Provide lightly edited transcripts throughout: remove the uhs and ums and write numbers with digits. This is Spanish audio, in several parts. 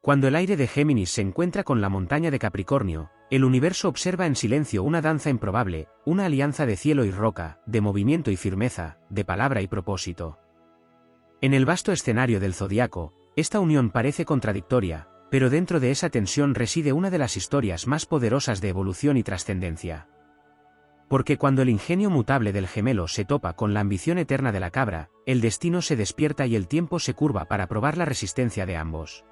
Cuando el aire de Géminis se encuentra con la montaña de Capricornio, el universo observa en silencio una danza improbable, una alianza de cielo y roca, de movimiento y firmeza, de palabra y propósito. En el vasto escenario del zodiaco, esta unión parece contradictoria, pero dentro de esa tensión reside una de las historias más poderosas de evolución y trascendencia. Porque cuando el ingenio mutable del gemelo se topa con la ambición eterna de la cabra, el destino se despierta y el tiempo se curva para probar la resistencia de ambos.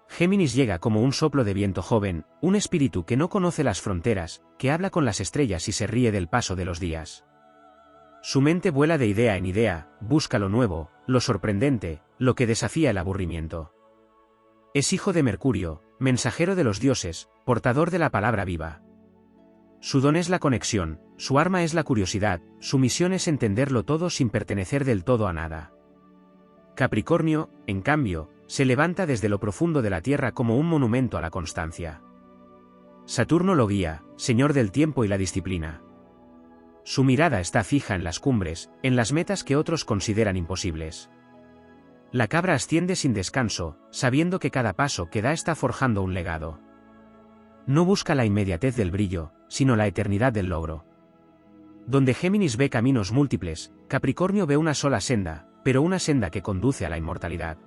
Géminis llega como un soplo de viento joven, un espíritu que no conoce las fronteras, que habla con las estrellas y se ríe del paso de los días. Su mente vuela de idea en idea, busca lo nuevo, lo sorprendente, lo que desafía el aburrimiento. Es hijo de Mercurio, mensajero de los dioses, portador de la palabra viva. Su don es la conexión, su arma es la curiosidad, su misión es entenderlo todo sin pertenecer del todo a nada. Capricornio, en cambio, se levanta desde lo profundo de la Tierra como un monumento a la constancia. Saturno lo guía, señor del tiempo y la disciplina. Su mirada está fija en las cumbres, en las metas que otros consideran imposibles. La cabra asciende sin descanso, sabiendo que cada paso que da está forjando un legado. No busca la inmediatez del brillo, sino la eternidad del logro. Donde Géminis ve caminos múltiples, Capricornio ve una sola senda, pero una senda que conduce a la inmortalidad.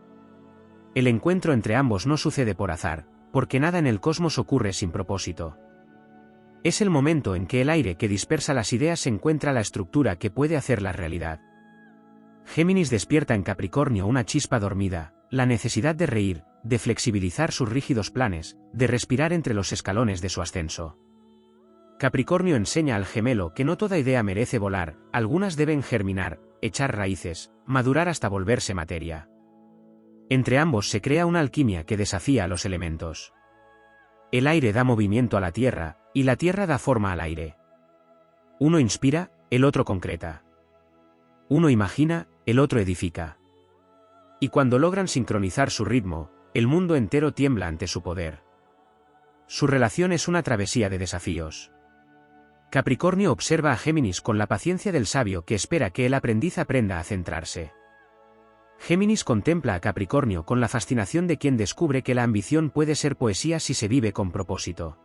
El encuentro entre ambos no sucede por azar, porque nada en el cosmos ocurre sin propósito. Es el momento en que el aire que dispersa las ideas encuentra la estructura que puede hacerlas realidad. Géminis despierta en Capricornio una chispa dormida, la necesidad de reír, de flexibilizar sus rígidos planes, de respirar entre los escalones de su ascenso. Capricornio enseña al gemelo que no toda idea merece volar, algunas deben germinar, echar raíces, madurar hasta volverse materia. Entre ambos se crea una alquimia que desafía a los elementos. El aire da movimiento a la tierra, y la tierra da forma al aire. Uno inspira, el otro concreta. Uno imagina, el otro edifica. Y cuando logran sincronizar su ritmo, el mundo entero tiembla ante su poder. Su relación es una travesía de desafíos. Capricornio observa a Géminis con la paciencia del sabio que espera que el aprendiz aprenda a centrarse. Géminis contempla a Capricornio con la fascinación de quien descubre que la ambición puede ser poesía si se vive con propósito.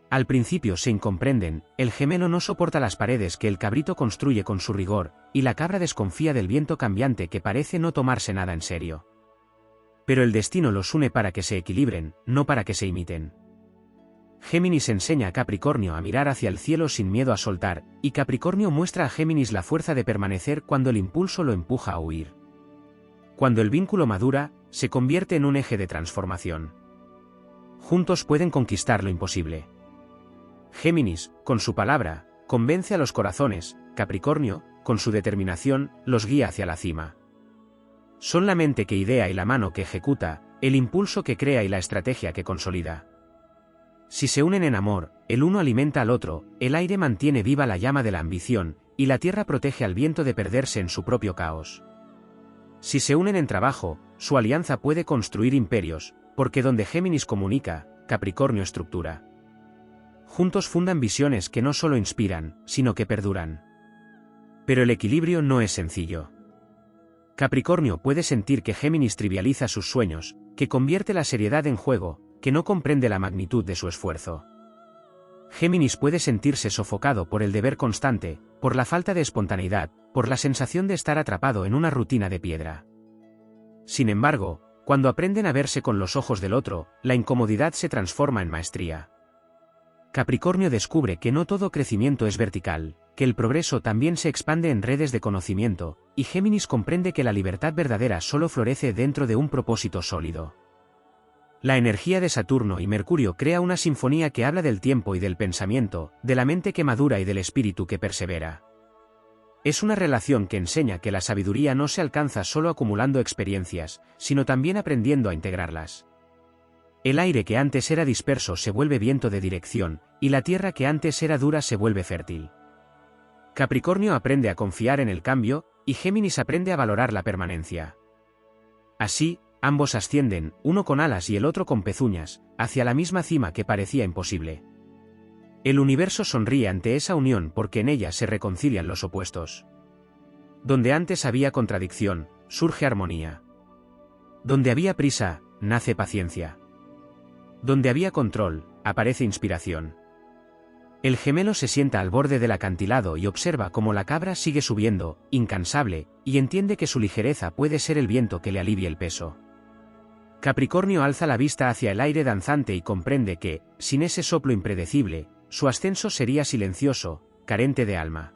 Al principio se incomprenden, el gemelo no soporta las paredes que el cabrito construye con su rigor, y la cabra desconfía del viento cambiante que parece no tomarse nada en serio. Pero el destino los une para que se equilibren, no para que se imiten. Géminis enseña a Capricornio a mirar hacia el cielo sin miedo a soltar, y Capricornio muestra a Géminis la fuerza de permanecer cuando el impulso lo empuja a huir. Cuando el vínculo madura, se convierte en un eje de transformación. Juntos pueden conquistar lo imposible. Géminis, con su palabra, convence a los corazones, Capricornio, con su determinación, los guía hacia la cima. Son la mente que idea y la mano que ejecuta, el impulso que crea y la estrategia que consolida. Si se unen en amor, el uno alimenta al otro, el aire mantiene viva la llama de la ambición, y la tierra protege al viento de perderse en su propio caos. Si se unen en trabajo, su alianza puede construir imperios, porque donde Géminis comunica, Capricornio estructura. Juntos fundan visiones que no solo inspiran, sino que perduran. Pero el equilibrio no es sencillo. Capricornio puede sentir que Géminis trivializa sus sueños, que convierte la seriedad en juego, que no comprende la magnitud de su esfuerzo. Géminis puede sentirse sofocado por el deber constante, por la falta de espontaneidad, por la sensación de estar atrapado en una rutina de piedra. Sin embargo, cuando aprenden a verse con los ojos del otro, la incomodidad se transforma en maestría. Capricornio descubre que no todo crecimiento es vertical, que el progreso también se expande en redes de conocimiento, y Géminis comprende que la libertad verdadera solo florece dentro de un propósito sólido. La energía de Saturno y Mercurio crea una sinfonía que habla del tiempo y del pensamiento, de la mente que madura y del espíritu que persevera. Es una relación que enseña que la sabiduría no se alcanza solo acumulando experiencias, sino también aprendiendo a integrarlas. El aire que antes era disperso se vuelve viento de dirección, y la tierra que antes era dura se vuelve fértil. Capricornio aprende a confiar en el cambio, y Géminis aprende a valorar la permanencia. Así, ambos ascienden, uno con alas y el otro con pezuñas, hacia la misma cima que parecía imposible. El universo sonríe ante esa unión porque en ella se reconcilian los opuestos. Donde antes había contradicción, surge armonía. Donde había prisa, nace paciencia. Donde había control, aparece inspiración. El gemelo se sienta al borde del acantilado y observa cómo la cabra sigue subiendo, incansable, y entiende que su ligereza puede ser el viento que le alivie el peso. Capricornio alza la vista hacia el aire danzante y comprende que, sin ese soplo impredecible, su ascenso sería silencioso, carente de alma.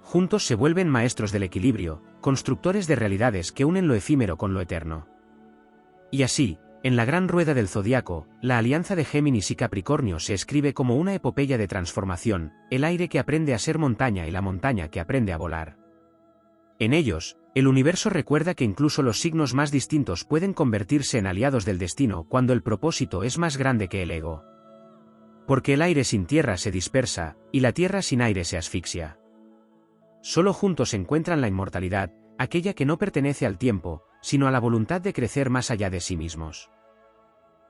Juntos se vuelven maestros del equilibrio, constructores de realidades que unen lo efímero con lo eterno. Y así, en la gran rueda del zodiaco, la alianza de Géminis y Capricornio se escribe como una epopeya de transformación, el aire que aprende a ser montaña y la montaña que aprende a volar. En ellos, el universo recuerda que incluso los signos más distintos pueden convertirse en aliados del destino cuando el propósito es más grande que el ego. Porque el aire sin tierra se dispersa, y la tierra sin aire se asfixia. Solo juntos encuentran la inmortalidad, aquella que no pertenece al tiempo, sino a la voluntad de crecer más allá de sí mismos.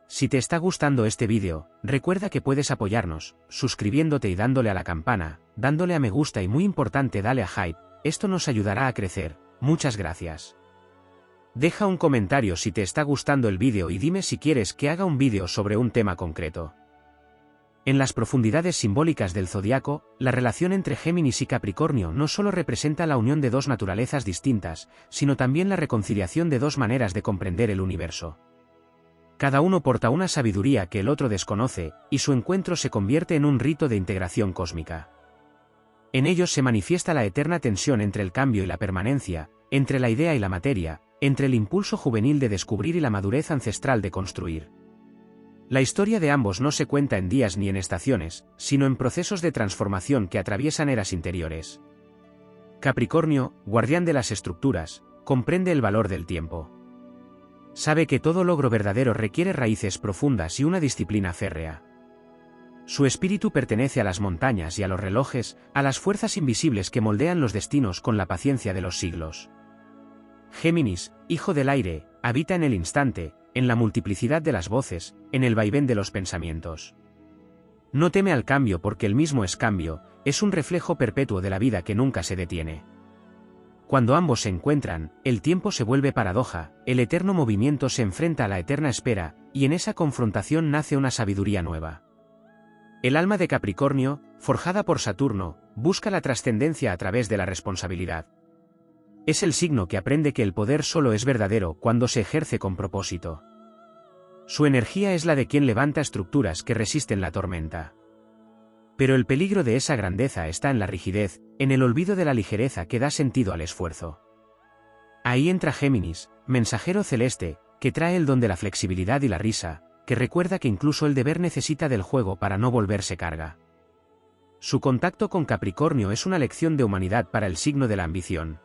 Si te está gustando este vídeo, recuerda que puedes apoyarnos, suscribiéndote y dándole a la campana, dándole a me gusta y muy importante dale a hype, esto nos ayudará a crecer, muchas gracias. Deja un comentario si te está gustando el vídeo y dime si quieres que haga un vídeo sobre un tema concreto. En las profundidades simbólicas del zodiaco, la relación entre Géminis y Capricornio no solo representa la unión de dos naturalezas distintas, sino también la reconciliación de dos maneras de comprender el universo. Cada uno porta una sabiduría que el otro desconoce, y su encuentro se convierte en un rito de integración cósmica. En ellos se manifiesta la eterna tensión entre el cambio y la permanencia, entre la idea y la materia, entre el impulso juvenil de descubrir y la madurez ancestral de construir. La historia de ambos no se cuenta en días ni en estaciones, sino en procesos de transformación que atraviesan eras interiores. Capricornio, guardián de las estructuras, comprende el valor del tiempo. Sabe que todo logro verdadero requiere raíces profundas y una disciplina férrea. Su espíritu pertenece a las montañas y a los relojes, a las fuerzas invisibles que moldean los destinos con la paciencia de los siglos. Géminis, hijo del aire, habita en el instante, en la multiplicidad de las voces, en el vaivén de los pensamientos. No teme al cambio porque el mismo es cambio, es un reflejo perpetuo de la vida que nunca se detiene. Cuando ambos se encuentran, el tiempo se vuelve paradoja, el eterno movimiento se enfrenta a la eterna espera, y en esa confrontación nace una sabiduría nueva. El alma de Capricornio, forjada por Saturno, busca la trascendencia a través de la responsabilidad. Es el signo que aprende que el poder solo es verdadero cuando se ejerce con propósito. Su energía es la de quien levanta estructuras que resisten la tormenta. Pero el peligro de esa grandeza está en la rigidez, en el olvido de la ligereza que da sentido al esfuerzo. Ahí entra Géminis, mensajero celeste, que trae el don de la flexibilidad y la risa, que recuerda que incluso el deber necesita del juego para no volverse carga. Su contacto con Capricornio es una lección de humanidad para el signo de la ambición.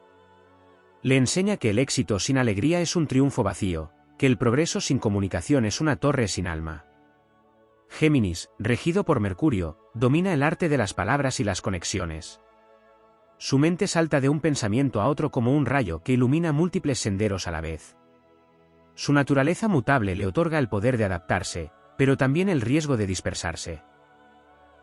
Le enseña que el éxito sin alegría es un triunfo vacío, que el progreso sin comunicación es una torre sin alma. Géminis, regido por Mercurio, domina el arte de las palabras y las conexiones. Su mente salta de un pensamiento a otro como un rayo que ilumina múltiples senderos a la vez. Su naturaleza mutable le otorga el poder de adaptarse, pero también el riesgo de dispersarse.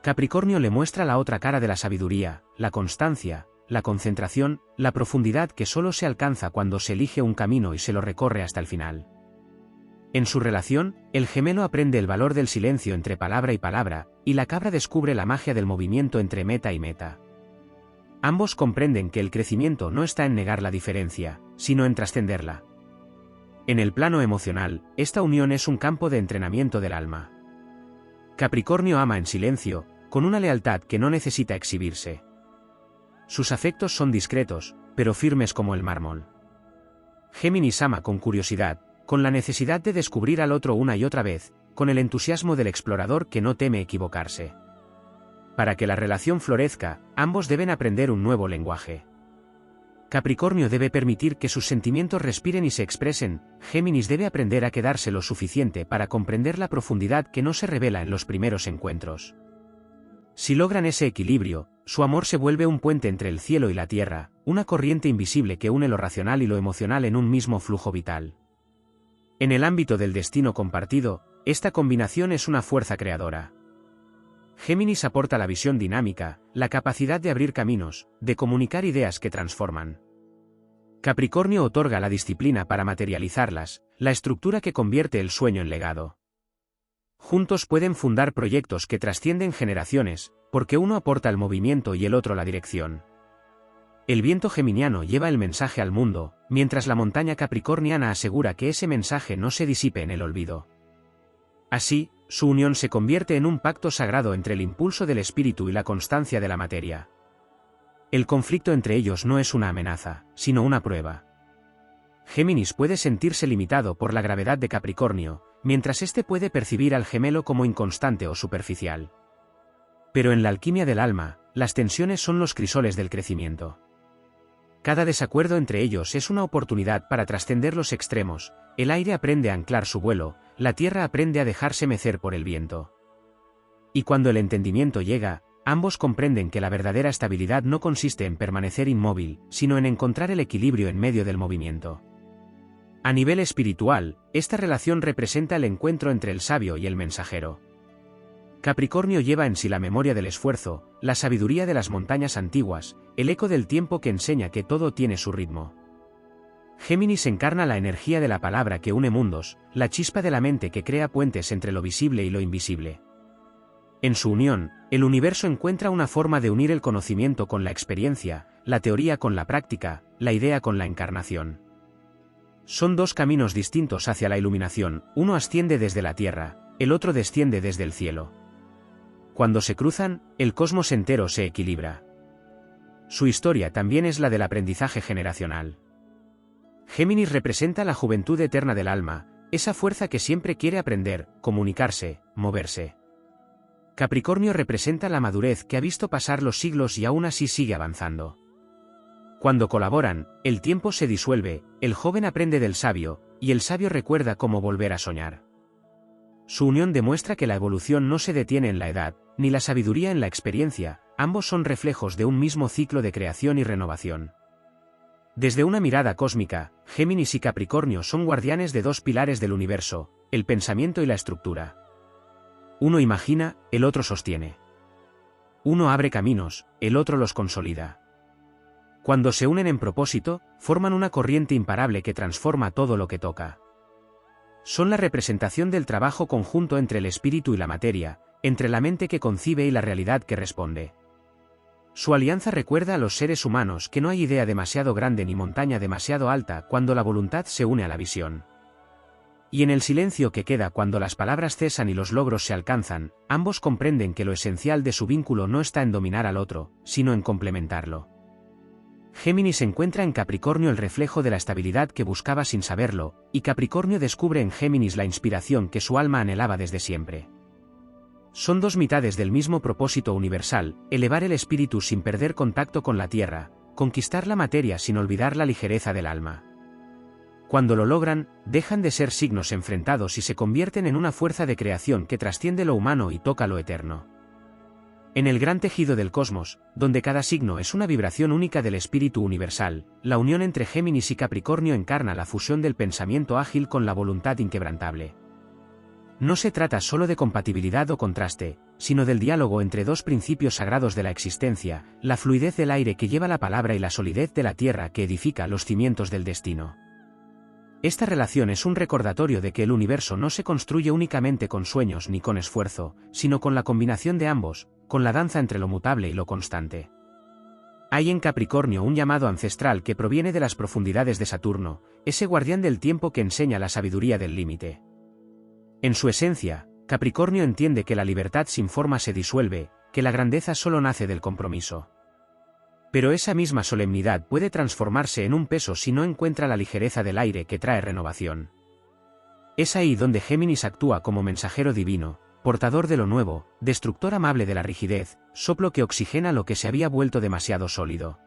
Capricornio le muestra la otra cara de la sabiduría, la constancia, la concentración, la profundidad que solo se alcanza cuando se elige un camino y se lo recorre hasta el final. En su relación, el gemelo aprende el valor del silencio entre palabra y palabra, y la cabra descubre la magia del movimiento entre meta y meta. Ambos comprenden que el crecimiento no está en negar la diferencia, sino en trascenderla. En el plano emocional, esta unión es un campo de entrenamiento del alma. Capricornio ama en silencio, con una lealtad que no necesita exhibirse. Sus afectos son discretos, pero firmes como el mármol. Géminis ama con curiosidad, con la necesidad de descubrir al otro una y otra vez, con el entusiasmo del explorador que no teme equivocarse. Para que la relación florezca, ambos deben aprender un nuevo lenguaje. Capricornio debe permitir que sus sentimientos respiren y se expresen, Géminis debe aprender a quedarse lo suficiente para comprender la profundidad que no se revela en los primeros encuentros. Si logran ese equilibrio, su amor se vuelve un puente entre el cielo y la tierra, una corriente invisible que une lo racional y lo emocional en un mismo flujo vital. En el ámbito del destino compartido, esta combinación es una fuerza creadora. Géminis aporta la visión dinámica, la capacidad de abrir caminos, de comunicar ideas que transforman. Capricornio otorga la disciplina para materializarlas, la estructura que convierte el sueño en legado. Juntos pueden fundar proyectos que trascienden generaciones, porque uno aporta el movimiento y el otro la dirección. El viento geminiano lleva el mensaje al mundo, mientras la montaña capricorniana asegura que ese mensaje no se disipe en el olvido. Así, su unión se convierte en un pacto sagrado entre el impulso del espíritu y la constancia de la materia. El conflicto entre ellos no es una amenaza, sino una prueba. Géminis puede sentirse limitado por la gravedad de Capricornio, mientras éste puede percibir al gemelo como inconstante o superficial. Pero en la alquimia del alma, las tensiones son los crisoles del crecimiento. Cada desacuerdo entre ellos es una oportunidad para trascender los extremos, el aire aprende a anclar su vuelo, la tierra aprende a dejarse mecer por el viento. Y cuando el entendimiento llega, ambos comprenden que la verdadera estabilidad no consiste en permanecer inmóvil, sino en encontrar el equilibrio en medio del movimiento. A nivel espiritual, esta relación representa el encuentro entre el sabio y el mensajero. Capricornio lleva en sí la memoria del esfuerzo, la sabiduría de las montañas antiguas, el eco del tiempo que enseña que todo tiene su ritmo. Géminis encarna la energía de la palabra que une mundos, la chispa de la mente que crea puentes entre lo visible y lo invisible. En su unión, el universo encuentra una forma de unir el conocimiento con la experiencia, la teoría con la práctica, la idea con la encarnación. Son dos caminos distintos hacia la iluminación, uno asciende desde la tierra, el otro desciende desde el cielo. Cuando se cruzan, el cosmos entero se equilibra. Su historia también es la del aprendizaje generacional. Géminis representa la juventud eterna del alma, esa fuerza que siempre quiere aprender, comunicarse, moverse. Capricornio representa la madurez que ha visto pasar los siglos y aún así sigue avanzando. Cuando colaboran, el tiempo se disuelve, el joven aprende del sabio, y el sabio recuerda cómo volver a soñar. Su unión demuestra que la evolución no se detiene en la edad, ni la sabiduría en la experiencia, ambos son reflejos de un mismo ciclo de creación y renovación. Desde una mirada cósmica, Géminis y Capricornio son guardianes de dos pilares del universo, el pensamiento y la estructura. Uno imagina, el otro sostiene. Uno abre caminos, el otro los consolida. Cuando se unen en propósito, forman una corriente imparable que transforma todo lo que toca. Son la representación del trabajo conjunto entre el espíritu y la materia, entre la mente que concibe y la realidad que responde. Su alianza recuerda a los seres humanos que no hay idea demasiado grande ni montaña demasiado alta cuando la voluntad se une a la visión. Y en el silencio que queda cuando las palabras cesan y los logros se alcanzan, ambos comprenden que lo esencial de su vínculo no está en dominar al otro, sino en complementarlo. Géminis encuentra en Capricornio el reflejo de la estabilidad que buscaba sin saberlo, y Capricornio descubre en Géminis la inspiración que su alma anhelaba desde siempre. Son dos mitades del mismo propósito universal, elevar el espíritu sin perder contacto con la tierra, conquistar la materia sin olvidar la ligereza del alma. Cuando lo logran, dejan de ser signos enfrentados y se convierten en una fuerza de creación que trasciende lo humano y toca lo eterno. En el gran tejido del cosmos, donde cada signo es una vibración única del espíritu universal, la unión entre Géminis y Capricornio encarna la fusión del pensamiento ágil con la voluntad inquebrantable. No se trata solo de compatibilidad o contraste, sino del diálogo entre dos principios sagrados de la existencia, la fluidez del aire que lleva la palabra y la solidez de la tierra que edifica los cimientos del destino. Esta relación es un recordatorio de que el universo no se construye únicamente con sueños ni con esfuerzo, sino con la combinación de ambos, con la danza entre lo mutable y lo constante. Hay en Capricornio un llamado ancestral que proviene de las profundidades de Saturno, ese guardián del tiempo que enseña la sabiduría del límite. En su esencia, Capricornio entiende que la libertad sin forma se disuelve, que la grandeza solo nace del compromiso. Pero esa misma solemnidad puede transformarse en un peso si no encuentra la ligereza del aire que trae renovación. Es ahí donde Géminis actúa como mensajero divino, portador de lo nuevo, destructor amable de la rigidez, soplo que oxigena lo que se había vuelto demasiado sólido.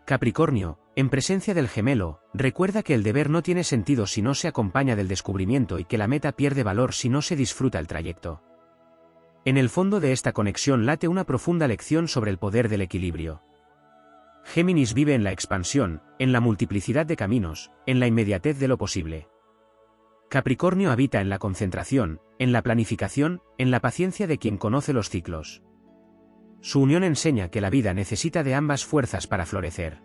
Capricornio, en presencia del gemelo, recuerda que el deber no tiene sentido si no se acompaña del descubrimiento y que la meta pierde valor si no se disfruta el trayecto. En el fondo de esta conexión late una profunda lección sobre el poder del equilibrio. Géminis vive en la expansión, en la multiplicidad de caminos, en la inmediatez de lo posible. Capricornio habita en la concentración, en la planificación, en la paciencia de quien conoce los ciclos. Su unión enseña que la vida necesita de ambas fuerzas para florecer.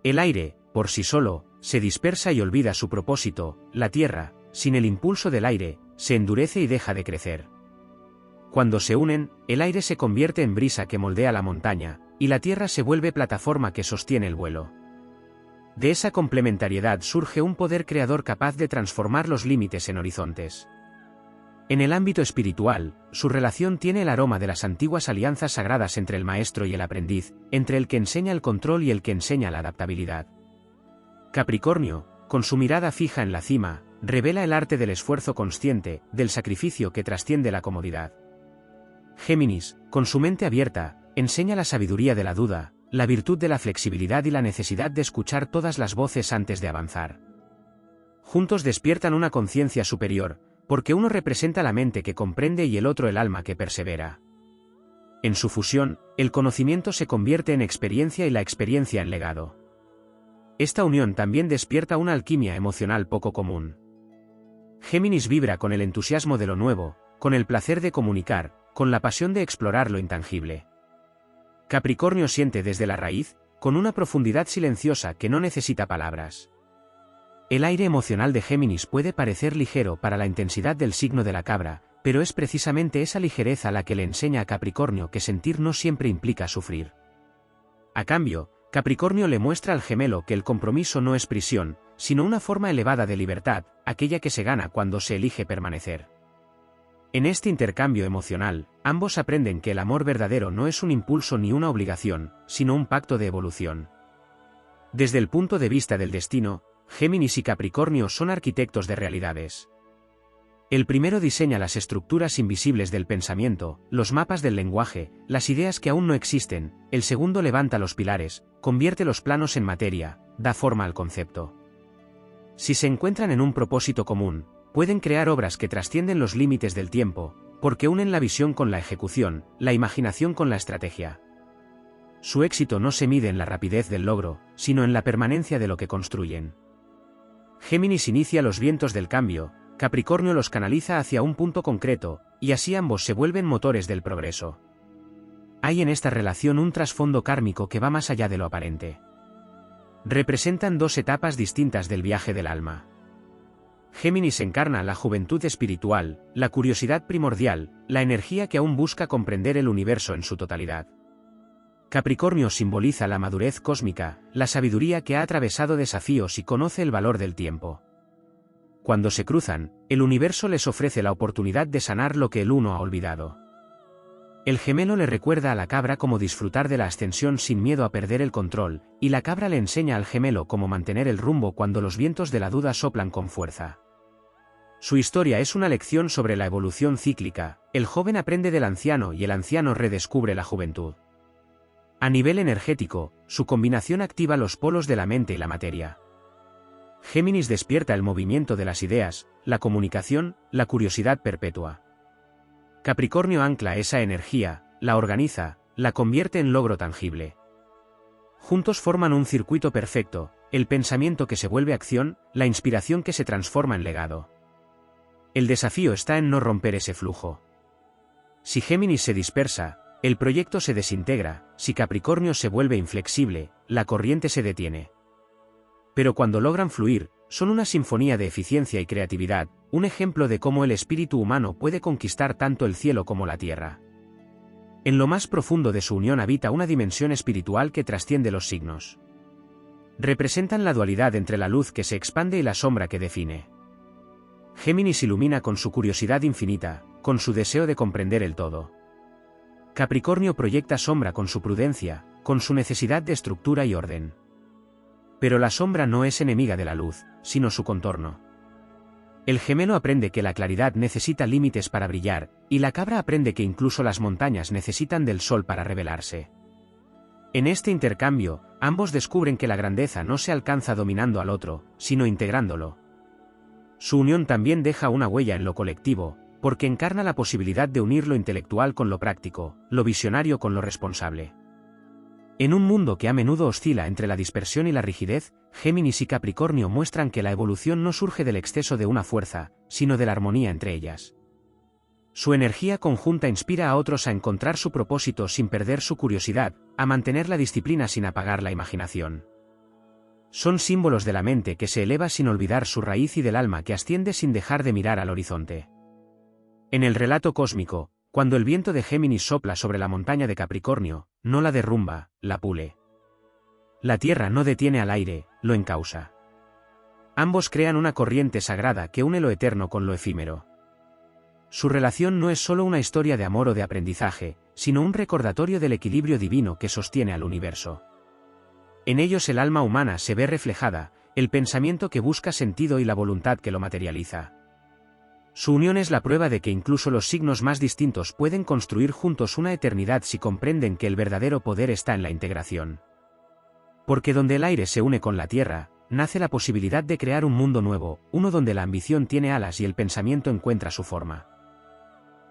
El aire, por sí solo, se dispersa y olvida su propósito. La Tierra, sin el impulso del aire, se endurece y deja de crecer. Cuando se unen, el aire se convierte en brisa que moldea la montaña, y la Tierra se vuelve plataforma que sostiene el vuelo. De esa complementariedad surge un poder creador capaz de transformar los límites en horizontes. En el ámbito espiritual, su relación tiene el aroma de las antiguas alianzas sagradas entre el maestro y el aprendiz, entre el que enseña el control y el que enseña la adaptabilidad. Capricornio, con su mirada fija en la cima, revela el arte del esfuerzo consciente, del sacrificio que trasciende la comodidad. Géminis, con su mente abierta, enseña la sabiduría de la duda, la virtud de la flexibilidad y la necesidad de escuchar todas las voces antes de avanzar. Juntos despiertan una conciencia superior, porque uno representa la mente que comprende y el otro el alma que persevera. En su fusión, el conocimiento se convierte en experiencia y la experiencia en legado. Esta unión también despierta una alquimia emocional poco común. Géminis vibra con el entusiasmo de lo nuevo, con el placer de comunicar, con la pasión de explorar lo intangible. Capricornio siente desde la raíz, con una profundidad silenciosa que no necesita palabras. El aire emocional de Géminis puede parecer ligero para la intensidad del signo de la cabra, pero es precisamente esa ligereza la que le enseña a Capricornio que sentir no siempre implica sufrir. A cambio, Capricornio le muestra al gemelo que el compromiso no es prisión, sino una forma elevada de libertad, aquella que se gana cuando se elige permanecer. En este intercambio emocional, ambos aprenden que el amor verdadero no es un impulso ni una obligación, sino un pacto de evolución. Desde el punto de vista del destino, Géminis y Capricornio son arquitectos de realidades. El primero diseña las estructuras invisibles del pensamiento, los mapas del lenguaje, las ideas que aún no existen; el segundo levanta los pilares, convierte los planos en materia, da forma al concepto. Si se encuentran en un propósito común, pueden crear obras que trascienden los límites del tiempo, porque unen la visión con la ejecución, la imaginación con la estrategia. Su éxito no se mide en la rapidez del logro, sino en la permanencia de lo que construyen. Géminis inicia los vientos del cambio, Capricornio los canaliza hacia un punto concreto, y así ambos se vuelven motores del progreso. Hay en esta relación un trasfondo kármico que va más allá de lo aparente. Representan dos etapas distintas del viaje del alma. Géminis encarna la juventud espiritual, la curiosidad primordial, la energía que aún busca comprender el universo en su totalidad. Capricornio simboliza la madurez cósmica, la sabiduría que ha atravesado desafíos y conoce el valor del tiempo. Cuando se cruzan, el universo les ofrece la oportunidad de sanar lo que el uno ha olvidado. El gemelo le recuerda a la cabra cómo disfrutar de la ascensión sin miedo a perder el control, y la cabra le enseña al gemelo cómo mantener el rumbo cuando los vientos de la duda soplan con fuerza. Su historia es una lección sobre la evolución cíclica, el joven aprende del anciano y el anciano redescubre la juventud. A nivel energético, su combinación activa los polos de la mente y la materia. Géminis despierta el movimiento de las ideas, la comunicación, la curiosidad perpetua. Capricornio ancla esa energía, la organiza, la convierte en logro tangible. Juntos forman un circuito perfecto, el pensamiento que se vuelve acción, la inspiración que se transforma en legado. El desafío está en no romper ese flujo. Si Géminis se dispersa, el proyecto se desintegra; si Capricornio se vuelve inflexible, la corriente se detiene. Pero cuando logran fluir, son una sinfonía de eficiencia y creatividad, un ejemplo de cómo el espíritu humano puede conquistar tanto el cielo como la tierra. En lo más profundo de su unión habita una dimensión espiritual que trasciende los signos. Representan la dualidad entre la luz que se expande y la sombra que define. Géminis ilumina con su curiosidad infinita, con su deseo de comprender el todo. Capricornio proyecta sombra con su prudencia, con su necesidad de estructura y orden. Pero la sombra no es enemiga de la luz, sino su contorno. El gemelo aprende que la claridad necesita límites para brillar, y la cabra aprende que incluso las montañas necesitan del sol para revelarse. En este intercambio, ambos descubren que la grandeza no se alcanza dominando al otro, sino integrándolo. Su unión también deja una huella en lo colectivo, porque encarna la posibilidad de unir lo intelectual con lo práctico, lo visionario con lo responsable. En un mundo que a menudo oscila entre la dispersión y la rigidez, Géminis y Capricornio muestran que la evolución no surge del exceso de una fuerza, sino de la armonía entre ellas. Su energía conjunta inspira a otros a encontrar su propósito sin perder su curiosidad, a mantener la disciplina sin apagar la imaginación. Son símbolos de la mente que se eleva sin olvidar su raíz y del alma que asciende sin dejar de mirar al horizonte. En el relato cósmico, cuando el viento de Géminis sopla sobre la montaña de Capricornio, no la derrumba, la pule. La tierra no detiene al aire, lo encausa. Ambos crean una corriente sagrada que une lo eterno con lo efímero. Su relación no es solo una historia de amor o de aprendizaje, sino un recordatorio del equilibrio divino que sostiene al universo. En ellos el alma humana se ve reflejada, el pensamiento que busca sentido y la voluntad que lo materializa. Su unión es la prueba de que incluso los signos más distintos pueden construir juntos una eternidad si comprenden que el verdadero poder está en la integración. Porque donde el aire se une con la tierra, nace la posibilidad de crear un mundo nuevo, uno donde la ambición tiene alas y el pensamiento encuentra su forma.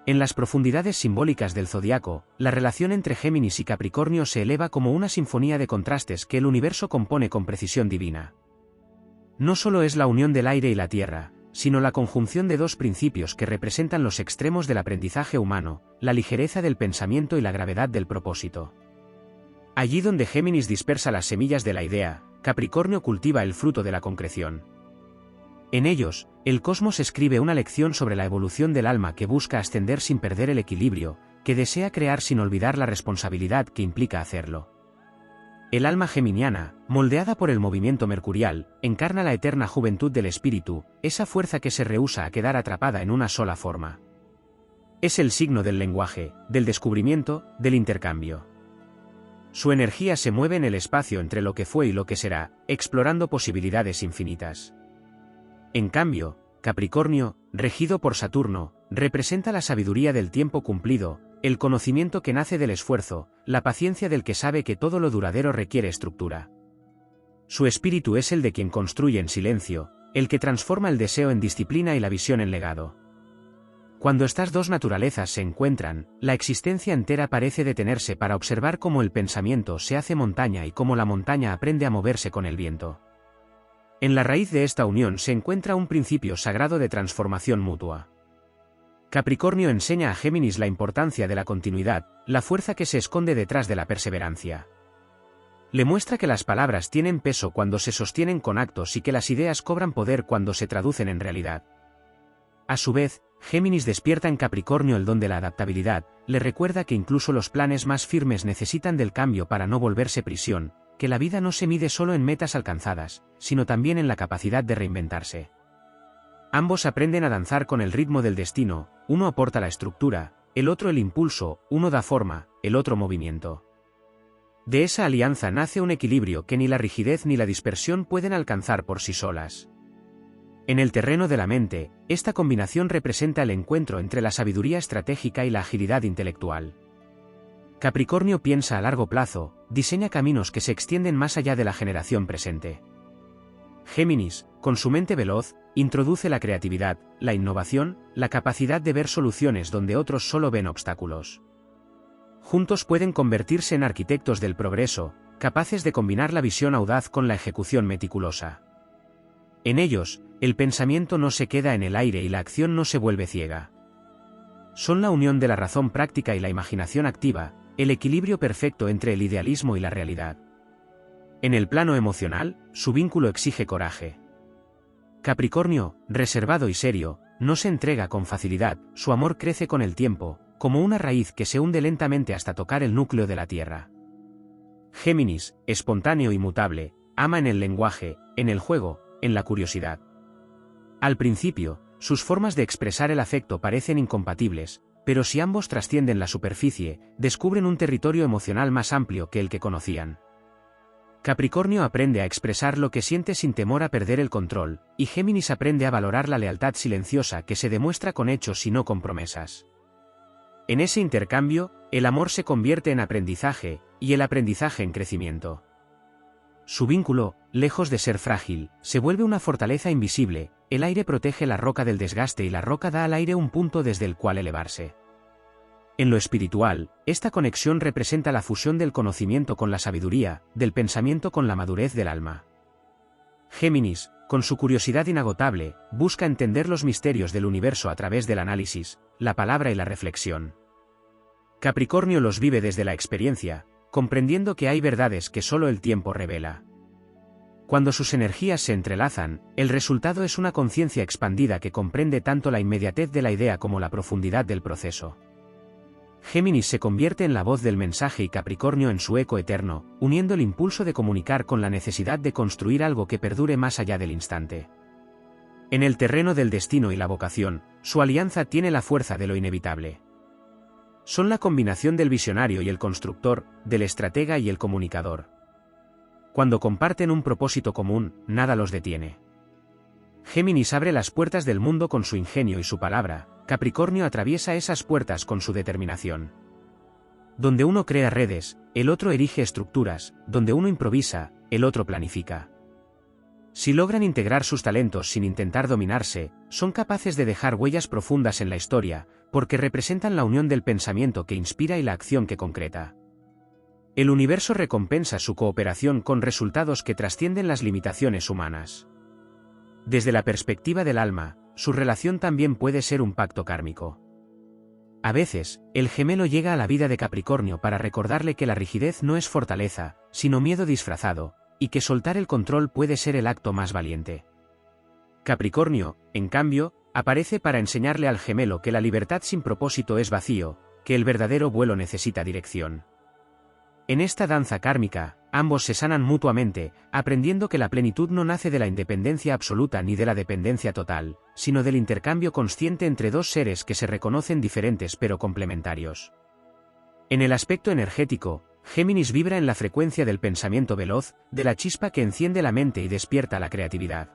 En las profundidades simbólicas del zodiaco, la relación entre Géminis y Capricornio se eleva como una sinfonía de contrastes que el universo compone con precisión divina. No solo es la unión del aire y la tierra, sino la conjunción de dos principios que representan los extremos del aprendizaje humano, la ligereza del pensamiento y la gravedad del propósito. Allí donde Géminis dispersa las semillas de la idea, Capricornio cultiva el fruto de la concreción. En ellos, el cosmos escribe una lección sobre la evolución del alma que busca ascender sin perder el equilibrio, que desea crear sin olvidar la responsabilidad que implica hacerlo. El alma geminiana, moldeada por el movimiento mercurial, encarna la eterna juventud del espíritu, esa fuerza que se rehúsa a quedar atrapada en una sola forma. Es el signo del lenguaje, del descubrimiento, del intercambio. Su energía se mueve en el espacio entre lo que fue y lo que será, explorando posibilidades infinitas. En cambio, Capricornio, regido por Saturno, representa la sabiduría del tiempo cumplido, el conocimiento que nace del esfuerzo, la paciencia del que sabe que todo lo duradero requiere estructura. Su espíritu es el de quien construye en silencio, el que transforma el deseo en disciplina y la visión en legado. Cuando estas dos naturalezas se encuentran, la existencia entera parece detenerse para observar cómo el pensamiento se hace montaña y cómo la montaña aprende a moverse con el viento. En la raíz de esta unión se encuentra un principio sagrado de transformación mutua. Capricornio enseña a Géminis la importancia de la continuidad, la fuerza que se esconde detrás de la perseverancia. Le muestra que las palabras tienen peso cuando se sostienen con actos y que las ideas cobran poder cuando se traducen en realidad. A su vez, Géminis despierta en Capricornio el don de la adaptabilidad, le recuerda que incluso los planes más firmes necesitan del cambio para no volverse prisión, que la vida no se mide solo en metas alcanzadas, sino también en la capacidad de reinventarse. Ambos aprenden a danzar con el ritmo del destino, uno aporta la estructura, el otro el impulso, uno da forma, el otro movimiento. De esa alianza nace un equilibrio que ni la rigidez ni la dispersión pueden alcanzar por sí solas. En el terreno de la mente, esta combinación representa el encuentro entre la sabiduría estratégica y la agilidad intelectual. Capricornio piensa a largo plazo, diseña caminos que se extienden más allá de la generación presente. Géminis, con su mente veloz, introduce la creatividad, la innovación, la capacidad de ver soluciones donde otros solo ven obstáculos. Juntos pueden convertirse en arquitectos del progreso, capaces de combinar la visión audaz con la ejecución meticulosa. En ellos, el pensamiento no se queda en el aire y la acción no se vuelve ciega. Son la unión de la razón práctica y la imaginación activa, el equilibrio perfecto entre el idealismo y la realidad. En el plano emocional, su vínculo exige coraje. Capricornio, reservado y serio, no se entrega con facilidad, su amor crece con el tiempo, como una raíz que se hunde lentamente hasta tocar el núcleo de la tierra. Géminis, espontáneo y mutable, ama en el lenguaje, en el juego, en la curiosidad. Al principio, sus formas de expresar el afecto parecen incompatibles, pero si ambos trascienden la superficie, descubren un territorio emocional más amplio que el que conocían. Capricornio aprende a expresar lo que siente sin temor a perder el control, y Géminis aprende a valorar la lealtad silenciosa que se demuestra con hechos y no con promesas. En ese intercambio, el amor se convierte en aprendizaje, y el aprendizaje en crecimiento. Su vínculo, lejos de ser frágil, se vuelve una fortaleza invisible, el aire protege la roca del desgaste y la roca da al aire un punto desde el cual elevarse. En lo espiritual, esta conexión representa la fusión del conocimiento con la sabiduría, del pensamiento con la madurez del alma. Géminis, con su curiosidad inagotable, busca entender los misterios del universo a través del análisis, la palabra y la reflexión. Capricornio los vive desde la experiencia, comprendiendo que hay verdades que solo el tiempo revela. Cuando sus energías se entrelazan, el resultado es una conciencia expandida que comprende tanto la inmediatez de la idea como la profundidad del proceso. Géminis se convierte en la voz del mensaje y Capricornio en su eco eterno, uniendo el impulso de comunicar con la necesidad de construir algo que perdure más allá del instante. En el terreno del destino y la vocación, su alianza tiene la fuerza de lo inevitable. Son la combinación del visionario y el constructor, del estratega y el comunicador. Cuando comparten un propósito común, nada los detiene. Géminis abre las puertas del mundo con su ingenio y su palabra, Capricornio atraviesa esas puertas con su determinación. Donde uno crea redes, el otro erige estructuras, donde uno improvisa, el otro planifica. Si logran integrar sus talentos sin intentar dominarse, son capaces de dejar huellas profundas en la historia, porque representan la unión del pensamiento que inspira y la acción que concreta. El universo recompensa su cooperación con resultados que trascienden las limitaciones humanas. Desde la perspectiva del alma, su relación también puede ser un pacto kármico. A veces, el gemelo llega a la vida de Capricornio para recordarle que la rigidez no es fortaleza, sino miedo disfrazado, y que soltar el control puede ser el acto más valiente. Capricornio, en cambio, aparece para enseñarle al gemelo que la libertad sin propósito es vacío, que el verdadero vuelo necesita dirección. En esta danza kármica, ambos se sanan mutuamente, aprendiendo que la plenitud no nace de la independencia absoluta ni de la dependencia total, sino del intercambio consciente entre dos seres que se reconocen diferentes pero complementarios. En el aspecto energético, Géminis vibra en la frecuencia del pensamiento veloz, de la chispa que enciende la mente y despierta la creatividad.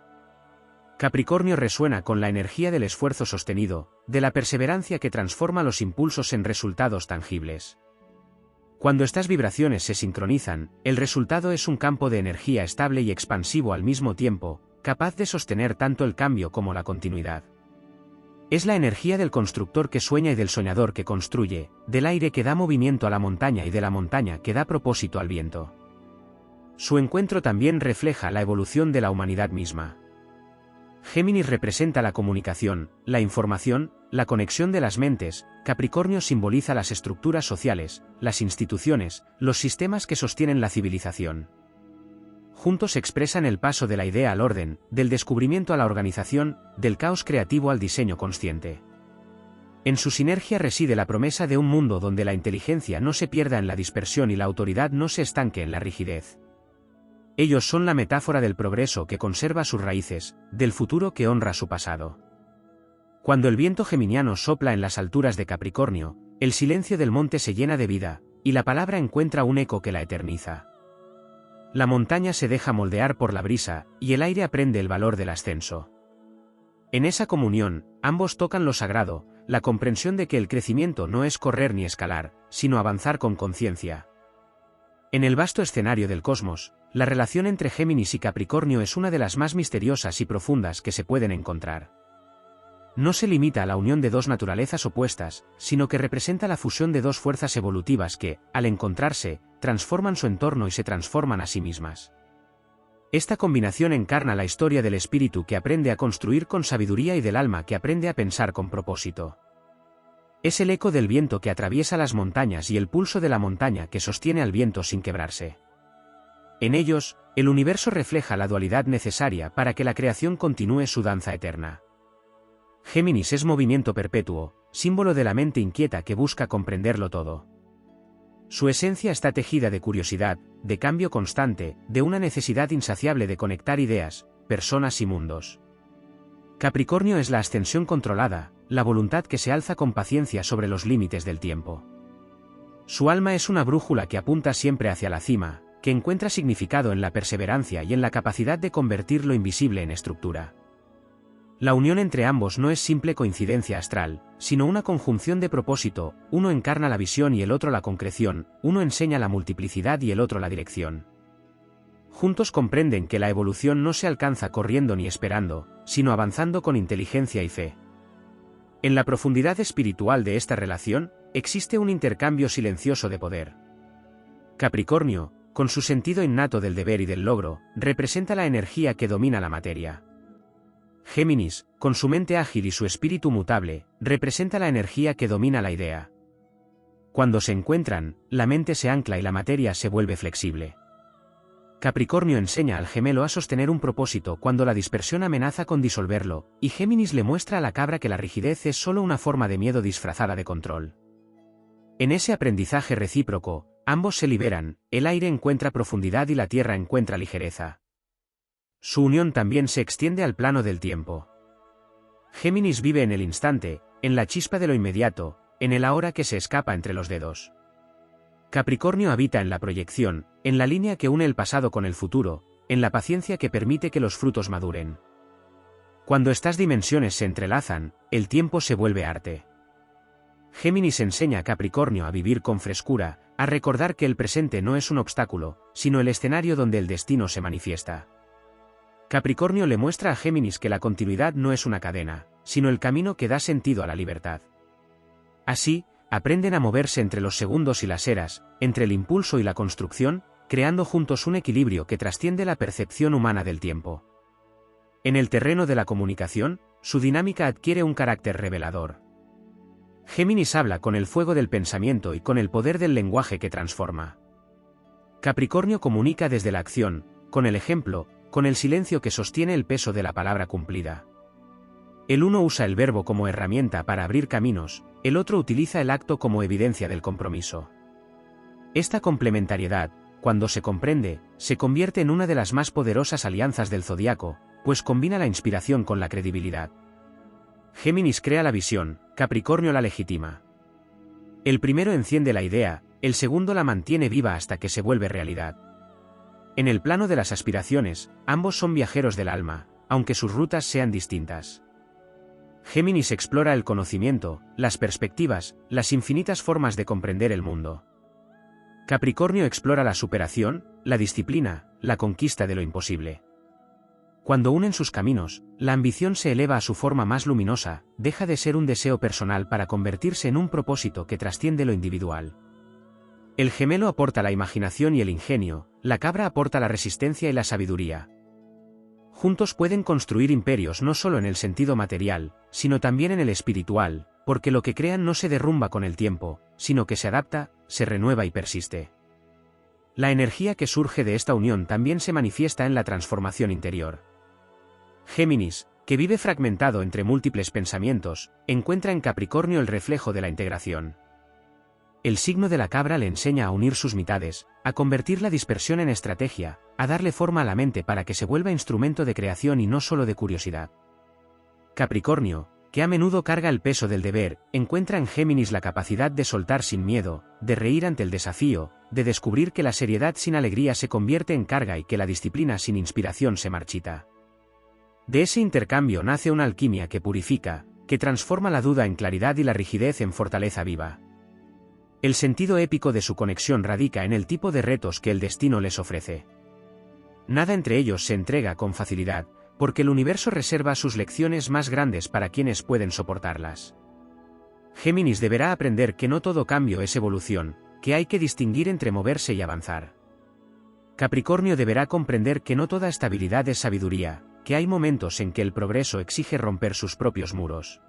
Capricornio resuena con la energía del esfuerzo sostenido, de la perseverancia que transforma los impulsos en resultados tangibles. Cuando estas vibraciones se sincronizan, el resultado es un campo de energía estable y expansivo al mismo tiempo, capaz de sostener tanto el cambio como la continuidad. Es la energía del constructor que sueña y del soñador que construye, del aire que da movimiento a la montaña y de la montaña que da propósito al viento. Su encuentro también refleja la evolución de la humanidad misma. Géminis representa la comunicación, la información, la conexión de las mentes, Capricornio simboliza las estructuras sociales, las instituciones, los sistemas que sostienen la civilización. Juntos expresan el paso de la idea al orden, del descubrimiento a la organización, del caos creativo al diseño consciente. En su sinergia reside la promesa de un mundo donde la inteligencia no se pierda en la dispersión y la autoridad no se estanque en la rigidez. Ellos son la metáfora del progreso que conserva sus raíces, del futuro que honra su pasado. Cuando el viento geminiano sopla en las alturas de Capricornio, el silencio del monte se llena de vida, y la palabra encuentra un eco que la eterniza. La montaña se deja moldear por la brisa, y el aire aprende el valor del ascenso. En esa comunión, ambos tocan lo sagrado, la comprensión de que el crecimiento no es correr ni escalar, sino avanzar con conciencia. En el vasto escenario del cosmos, la relación entre Géminis y Capricornio es una de las más misteriosas y profundas que se pueden encontrar. No se limita a la unión de dos naturalezas opuestas, sino que representa la fusión de dos fuerzas evolutivas que, al encontrarse, transforman su entorno y se transforman a sí mismas. Esta combinación encarna la historia del espíritu que aprende a construir con sabiduría y del alma que aprende a pensar con propósito. Es el eco del viento que atraviesa las montañas y el pulso de la montaña que sostiene al viento sin quebrarse. En ellos, el universo refleja la dualidad necesaria para que la creación continúe su danza eterna. Géminis es movimiento perpetuo, símbolo de la mente inquieta que busca comprenderlo todo. Su esencia está tejida de curiosidad, de cambio constante, de una necesidad insaciable de conectar ideas, personas y mundos. Capricornio es la ascensión controlada, la voluntad que se alza con paciencia sobre los límites del tiempo. Su alma es una brújula que apunta siempre hacia la cima, que encuentra significado en la perseverancia y en la capacidad de convertir lo invisible en estructura. La unión entre ambos no es simple coincidencia astral, sino una conjunción de propósito, uno encarna la visión y el otro la concreción, uno enseña la multiplicidad y el otro la dirección. Juntos comprenden que la evolución no se alcanza corriendo ni esperando, sino avanzando con inteligencia y fe. En la profundidad espiritual de esta relación, existe un intercambio silencioso de poder. Capricornio, con su sentido innato del deber y del logro, representa la energía que domina la materia. Géminis, con su mente ágil y su espíritu mutable, representa la energía que domina la idea. Cuando se encuentran, la mente se ancla y la materia se vuelve flexible. Capricornio enseña al gemelo a sostener un propósito cuando la dispersión amenaza con disolverlo, y Géminis le muestra a la cabra que la rigidez es solo una forma de miedo disfrazada de control. En ese aprendizaje recíproco, ambos se liberan, el aire encuentra profundidad y la tierra encuentra ligereza. Su unión también se extiende al plano del tiempo. Géminis vive en el instante, en la chispa de lo inmediato, en el ahora que se escapa entre los dedos. Capricornio habita en la proyección, en la línea que une el pasado con el futuro, en la paciencia que permite que los frutos maduren. Cuando estas dimensiones se entrelazan, el tiempo se vuelve arte. Géminis enseña a Capricornio a vivir con frescura, a recordar que el presente no es un obstáculo, sino el escenario donde el destino se manifiesta. Capricornio le muestra a Géminis que la continuidad no es una cadena, sino el camino que da sentido a la libertad. Así, aprenden a moverse entre los segundos y las eras, entre el impulso y la construcción, creando juntos un equilibrio que trasciende la percepción humana del tiempo. En el terreno de la comunicación, su dinámica adquiere un carácter revelador. Géminis habla con el fuego del pensamiento y con el poder del lenguaje que transforma. Capricornio comunica desde la acción, con el ejemplo, con el silencio que sostiene el peso de la palabra cumplida. El uno usa el verbo como herramienta para abrir caminos, el otro utiliza el acto como evidencia del compromiso. Esta complementariedad, cuando se comprende, se convierte en una de las más poderosas alianzas del zodiaco, pues combina la inspiración con la credibilidad. Géminis crea la visión, Capricornio la legitima. El primero enciende la idea, el segundo la mantiene viva hasta que se vuelve realidad. En el plano de las aspiraciones, ambos son viajeros del alma, aunque sus rutas sean distintas. Géminis explora el conocimiento, las perspectivas, las infinitas formas de comprender el mundo. Capricornio explora la superación, la disciplina, la conquista de lo imposible. Cuando unen sus caminos, la ambición se eleva a su forma más luminosa, deja de ser un deseo personal para convertirse en un propósito que trasciende lo individual. El gemelo aporta la imaginación y el ingenio, la cabra aporta la resistencia y la sabiduría. Juntos pueden construir imperios no solo en el sentido material, sino también en el espiritual, porque lo que crean no se derrumba con el tiempo, sino que se adapta, se renueva y persiste. La energía que surge de esta unión también se manifiesta en la transformación interior. Géminis, que vive fragmentado entre múltiples pensamientos, encuentra en Capricornio el reflejo de la integración. El signo de la cabra le enseña a unir sus mitades, a convertir la dispersión en estrategia, a darle forma a la mente para que se vuelva instrumento de creación y no solo de curiosidad. Capricornio, que a menudo carga el peso del deber, encuentra en Géminis la capacidad de soltar sin miedo, de reír ante el desafío, de descubrir que la seriedad sin alegría se convierte en carga y que la disciplina sin inspiración se marchita. De ese intercambio nace una alquimia que purifica, que transforma la duda en claridad y la rigidez en fortaleza viva. El sentido épico de su conexión radica en el tipo de retos que el destino les ofrece. Nada entre ellos se entrega con facilidad, porque el universo reserva sus lecciones más grandes para quienes pueden soportarlas. Géminis deberá aprender que no todo cambio es evolución, que hay que distinguir entre moverse y avanzar. Capricornio deberá comprender que no toda estabilidad es sabiduría, que hay momentos en que el progreso exige romper sus propios muros.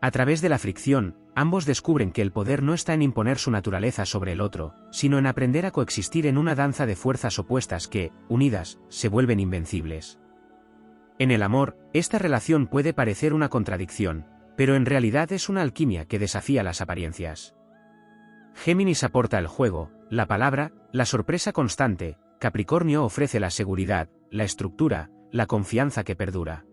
A través de la fricción, ambos descubren que el poder no está en imponer su naturaleza sobre el otro, sino en aprender a coexistir en una danza de fuerzas opuestas que, unidas, se vuelven invencibles. En el amor, esta relación puede parecer una contradicción, pero en realidad es una alquimia que desafía las apariencias. Géminis aporta el juego, la palabra, la sorpresa constante, Capricornio ofrece la seguridad, la estructura, la confianza que perdura.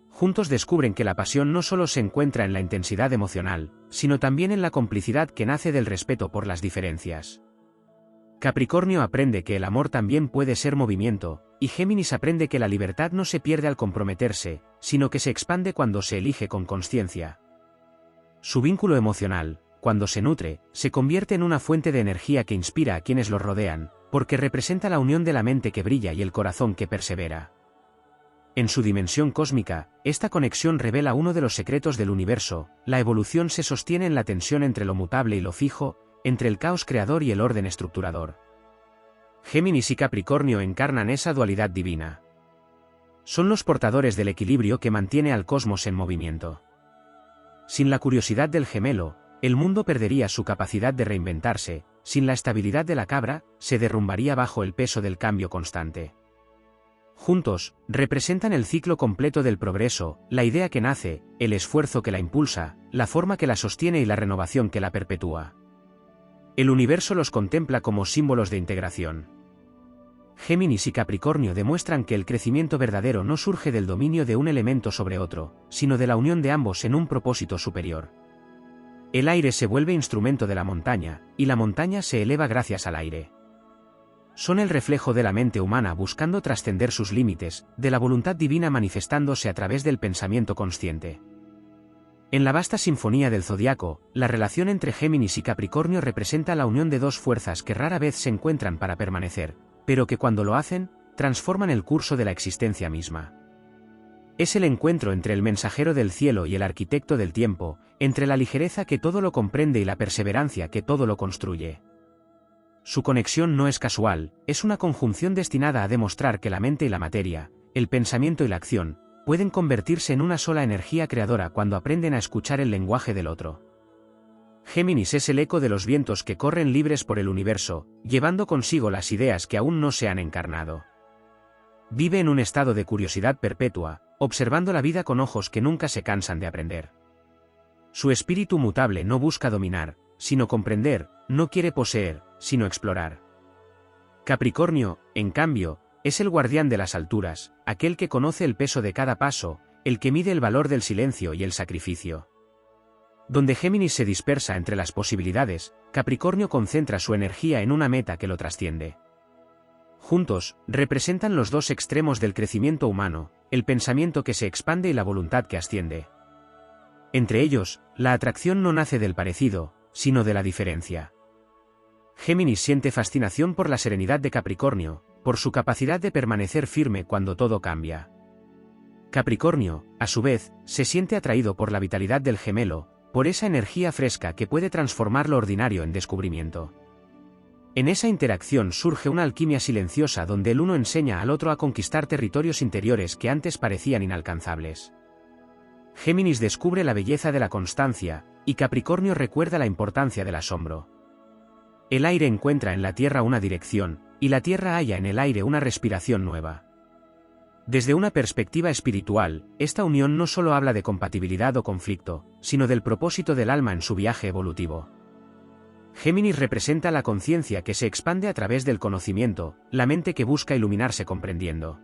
Juntos descubren que la pasión no solo se encuentra en la intensidad emocional, sino también en la complicidad que nace del respeto por las diferencias. Capricornio aprende que el amor también puede ser movimiento, y Géminis aprende que la libertad no se pierde al comprometerse, sino que se expande cuando se elige con consciencia. Su vínculo emocional, cuando se nutre, se convierte en una fuente de energía que inspira a quienes los rodean, porque representa la unión de la mente que brilla y el corazón que persevera. En su dimensión cósmica, esta conexión revela uno de los secretos del universo: la evolución se sostiene en la tensión entre lo mutable y lo fijo, entre el caos creador y el orden estructurador. Géminis y Capricornio encarnan esa dualidad divina. Son los portadores del equilibrio que mantiene al cosmos en movimiento. Sin la curiosidad del gemelo, el mundo perdería su capacidad de reinventarse, sin la estabilidad de la cabra, se derrumbaría bajo el peso del cambio constante. Juntos, representan el ciclo completo del progreso, la idea que nace, el esfuerzo que la impulsa, la forma que la sostiene y la renovación que la perpetúa. El universo los contempla como símbolos de integración. Géminis y Capricornio demuestran que el crecimiento verdadero no surge del dominio de un elemento sobre otro, sino de la unión de ambos en un propósito superior. El aire se vuelve instrumento de la montaña, y la montaña se eleva gracias al aire. Son el reflejo de la mente humana buscando trascender sus límites, de la voluntad divina manifestándose a través del pensamiento consciente. En la vasta sinfonía del zodiaco, la relación entre Géminis y Capricornio representa la unión de dos fuerzas que rara vez se encuentran para permanecer, pero que cuando lo hacen, transforman el curso de la existencia misma. Es el encuentro entre el mensajero del cielo y el arquitecto del tiempo, entre la ligereza que todo lo comprende y la perseverancia que todo lo construye. Su conexión no es casual, es una conjunción destinada a demostrar que la mente y la materia, el pensamiento y la acción, pueden convertirse en una sola energía creadora cuando aprenden a escuchar el lenguaje del otro. Géminis es el eco de los vientos que corren libres por el universo, llevando consigo las ideas que aún no se han encarnado. Vive en un estado de curiosidad perpetua, observando la vida con ojos que nunca se cansan de aprender. Su espíritu mutable no busca dominar, sino comprender, no quiere poseer, sino explorar. Capricornio, en cambio, es el guardián de las alturas, aquel que conoce el peso de cada paso, el que mide el valor del silencio y el sacrificio. Donde Géminis se dispersa entre las posibilidades, Capricornio concentra su energía en una meta que lo trasciende. Juntos, representan los dos extremos del crecimiento humano, el pensamiento que se expande y la voluntad que asciende. Entre ellos, la atracción no nace del parecido, sino de la diferencia. Géminis siente fascinación por la serenidad de Capricornio, por su capacidad de permanecer firme cuando todo cambia. Capricornio, a su vez, se siente atraído por la vitalidad del gemelo, por esa energía fresca que puede transformar lo ordinario en descubrimiento. En esa interacción surge una alquimia silenciosa donde el uno enseña al otro a conquistar territorios interiores que antes parecían inalcanzables. Géminis descubre la belleza de la constancia, y Capricornio recuerda la importancia del asombro. El aire encuentra en la tierra una dirección, y la tierra halla en el aire una respiración nueva. Desde una perspectiva espiritual, esta unión no solo habla de compatibilidad o conflicto, sino del propósito del alma en su viaje evolutivo. Géminis representa la conciencia que se expande a través del conocimiento, la mente que busca iluminarse comprendiendo.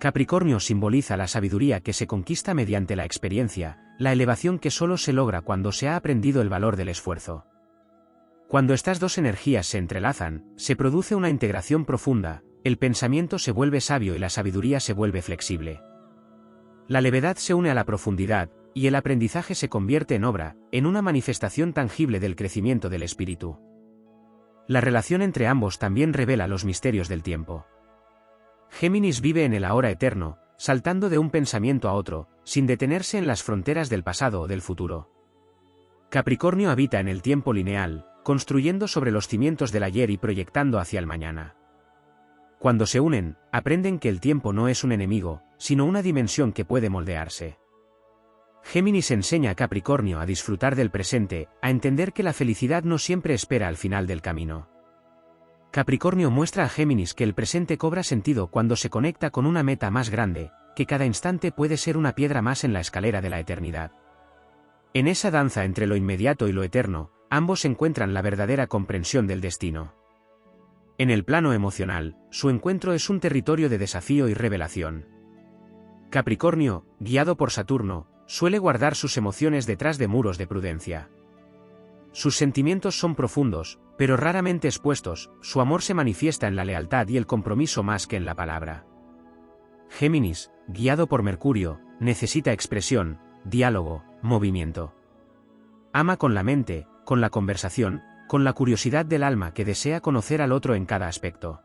Capricornio simboliza la sabiduría que se conquista mediante la experiencia, la elevación que solo se logra cuando se ha aprendido el valor del esfuerzo. Cuando estas dos energías se entrelazan, se produce una integración profunda, el pensamiento se vuelve sabio y la sabiduría se vuelve flexible. La levedad se une a la profundidad, y el aprendizaje se convierte en obra, en una manifestación tangible del crecimiento del espíritu. La relación entre ambos también revela los misterios del tiempo. Géminis vive en el ahora eterno, saltando de un pensamiento a otro, sin detenerse en las fronteras del pasado o del futuro. Capricornio habita en el tiempo lineal, construyendo sobre los cimientos del ayer y proyectando hacia el mañana. Cuando se unen, aprenden que el tiempo no es un enemigo, sino una dimensión que puede moldearse. Géminis enseña a Capricornio a disfrutar del presente, a entender que la felicidad no siempre espera al final del camino. Capricornio muestra a Géminis que el presente cobra sentido cuando se conecta con una meta más grande, que cada instante puede ser una piedra más en la escalera de la eternidad. En esa danza entre lo inmediato y lo eterno, ambos encuentran la verdadera comprensión del destino. En el plano emocional, su encuentro es un territorio de desafío y revelación. Capricornio, guiado por Saturno, suele guardar sus emociones detrás de muros de prudencia. Sus sentimientos son profundos, pero raramente expuestos, su amor se manifiesta en la lealtad y el compromiso más que en la palabra. Géminis, guiado por Mercurio, necesita expresión, diálogo, movimiento. Ama con la mente, con la conversación, con la curiosidad del alma que desea conocer al otro en cada aspecto.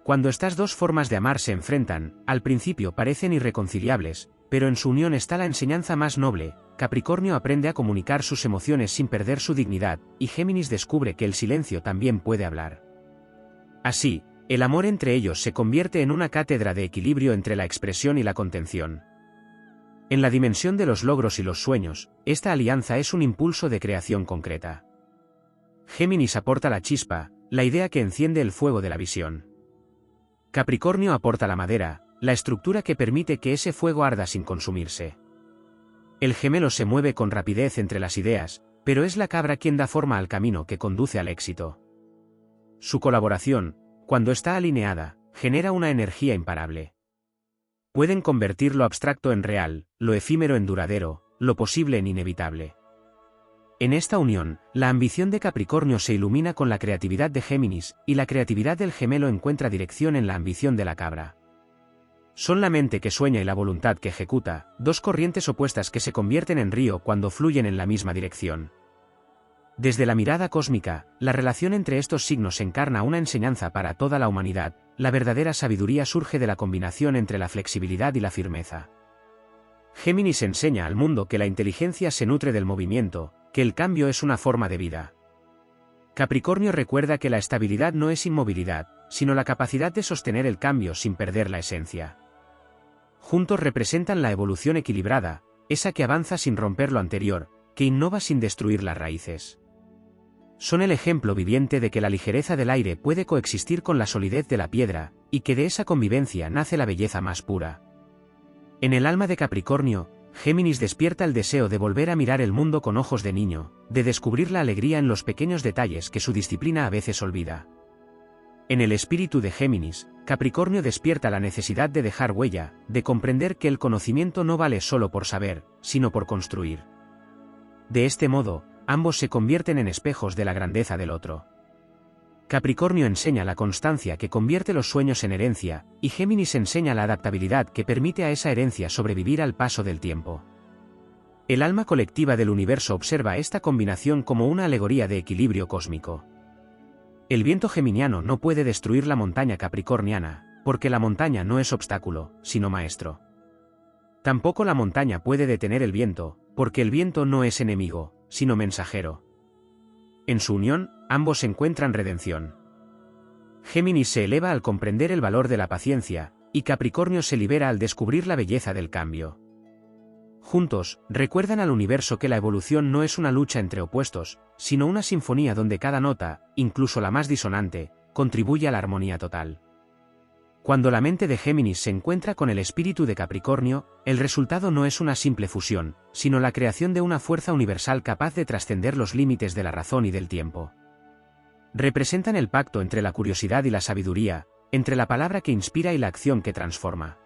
Cuando estas dos formas de amar se enfrentan, al principio parecen irreconciliables, pero en su unión está la enseñanza más noble. Capricornio aprende a comunicar sus emociones sin perder su dignidad, y Géminis descubre que el silencio también puede hablar. Así, el amor entre ellos se convierte en una cátedra de equilibrio entre la expresión y la contención. En la dimensión de los logros y los sueños, esta alianza es un impulso de creación concreta. Géminis aporta la chispa, la idea que enciende el fuego de la visión. Capricornio aporta la madera, la estructura que permite que ese fuego arda sin consumirse. El gemelo se mueve con rapidez entre las ideas, pero es la cabra quien da forma al camino que conduce al éxito. Su colaboración, cuando está alineada, genera una energía imparable. Pueden convertir lo abstracto en real, lo efímero en duradero, lo posible en inevitable. En esta unión, la ambición de Capricornio se ilumina con la creatividad de Géminis, y la creatividad del gemelo encuentra dirección en la ambición de la cabra. Son la mente que sueña y la voluntad que ejecuta, dos corrientes opuestas que se convierten en río cuando fluyen en la misma dirección. Desde la mirada cósmica, la relación entre estos signos encarna una enseñanza para toda la humanidad. La verdadera sabiduría surge de la combinación entre la flexibilidad y la firmeza. Géminis enseña al mundo que la inteligencia se nutre del movimiento, que el cambio es una forma de vida. Capricornio recuerda que la estabilidad no es inmovilidad, sino la capacidad de sostener el cambio sin perder la esencia. Juntos representan la evolución equilibrada, esa que avanza sin romper lo anterior, que innova sin destruir las raíces. Son el ejemplo viviente de que la ligereza del aire puede coexistir con la solidez de la piedra, y que de esa convivencia nace la belleza más pura. En el alma de Capricornio, Géminis despierta el deseo de volver a mirar el mundo con ojos de niño, de descubrir la alegría en los pequeños detalles que su disciplina a veces olvida. En el espíritu de Géminis, Capricornio despierta la necesidad de dejar huella, de comprender que el conocimiento no vale solo por saber, sino por construir. De este modo, ambos se convierten en espejos de la grandeza del otro. Capricornio enseña la constancia que convierte los sueños en herencia, y Géminis enseña la adaptabilidad que permite a esa herencia sobrevivir al paso del tiempo. El alma colectiva del universo observa esta combinación como una alegoría de equilibrio cósmico. El viento geminiano no puede destruir la montaña capricorniana, porque la montaña no es obstáculo, sino maestro. Tampoco la montaña puede detener el viento, porque el viento no es enemigo, sino mensajero. En su unión, ambos encuentran redención. Géminis se eleva al comprender el valor de la paciencia, y Capricornio se libera al descubrir la belleza del cambio. Juntos, recuerdan al universo que la evolución no es una lucha entre opuestos, sino una sinfonía donde cada nota, incluso la más disonante, contribuye a la armonía total. Cuando la mente de Géminis se encuentra con el espíritu de Capricornio, el resultado no es una simple fusión, sino la creación de una fuerza universal capaz de trascender los límites de la razón y del tiempo. Representan el pacto entre la curiosidad y la sabiduría, entre la palabra que inspira y la acción que transforma.